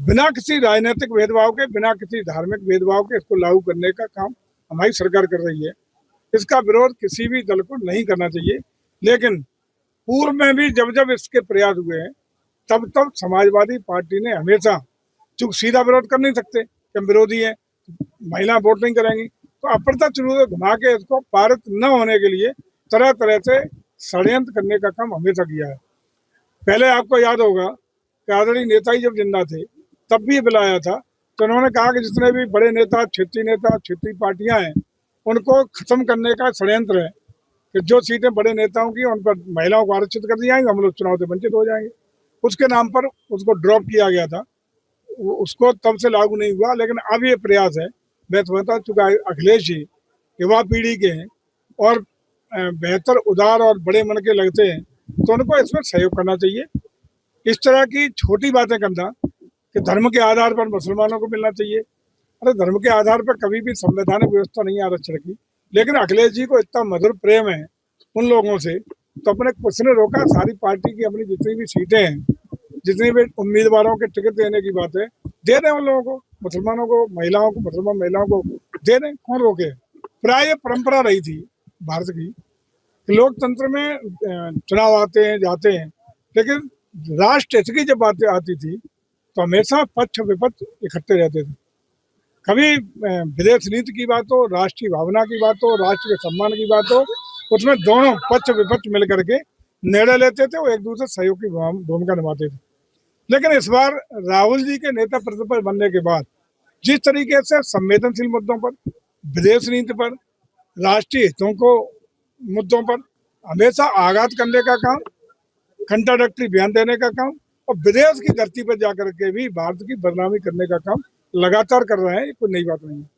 बिना किसी राजनीतिक भेदभाव के, बिना किसी धार्मिक भेदभाव के इसको लागू करने का काम हमारी सरकार कर रही है। इसका विरोध किसी भी दल को नहीं करना चाहिए। लेकिन पूर्व में भी जब जब इसके प्रयास हुए हैं तब तब समाजवादी पार्टी ने हमेशा, चूंकि सीधा विरोध कर नहीं सकते कि हम विरोधी हैं, महिला वोट नहीं करेंगी, तो अप्रत्यक्ष रूप से घुमा के इसको पारित न होने के लिए तरह तरह से षड्यंत्र करने का काम हमेशा किया है। पहले आपको याद होगा कि आदरणीय नेताजी जब जिंदा थे तब भी बुलाया था, तो उन्होंने कहा कि जितने भी बड़े नेता, क्षेत्रीय पार्टियां हैं, उनको खत्म करने का षड्यंत्र है कि जो सीटें बड़े नेताओं की उन पर महिलाओं को आरक्षित कर दिया जाएंगे, हम लोग चुनाव से वंचित हो जाएंगे। उसके नाम पर उसको ड्रॉप किया गया था, उसको तब से लागू नहीं हुआ। लेकिन अब ये प्रयास है, मैं समझता चूंकि अखिलेश जी युवा पीढ़ी के हैं और बेहतर, उदार और बड़े मन के लगते हैं, तो उनको इसमें सहयोग करना चाहिए। इस तरह की छोटी बातें करना कि धर्म के आधार पर मुसलमानों को मिलना चाहिए, अरे धर्म के आधार पर कभी भी संवैधानिक व्यवस्था नहीं आरक्षण की। लेकिन अखिलेश जी को इतना मधुर प्रेम है उन लोगों से, तो अपने कुछ ने रोका। सारी पार्टी की अपनी जितनी भी सीटें हैं, जितनी भी उम्मीदवारों के टिकट देने की बात है, दे दें उन लोगों को, मुसलमानों को, महिलाओं को, मुसलमान महिलाओं को दे दें, कौन रोके। प्राय परंपरा रही थी भारत की, लोकतंत्र में चुनाव आते हैं जाते हैं, लेकिन राष्ट्र हित की जब बातें आती थी तो हमेशा पक्ष विपक्ष इकट्ठे रहते थे। कभी विदेश नीति की बात हो, राष्ट्रीय भावना की बात हो, राष्ट्र के सम्मान की बात हो, उसमें दोनों पक्ष विपक्ष मिलकर के निर्णय लेते थे, वो एक दूसरे सहयोग की भूमिका निभाते थे। लेकिन इस बार राहुल जी के नेता प्रतिपक्ष बनने के बाद जिस तरीके से संवेदनशील मुद्दों पर, विदेश नीति पर, राष्ट्रीय हितों को मुद्दों पर हमेशा आघात करने का काम, कंट्राडक्टरी बयान देने का काम और विदेश की धरती पर जाकर के भी भारत की बदनामी करने का काम लगातार कर रहे हैं, ये कोई नई बात नहीं है।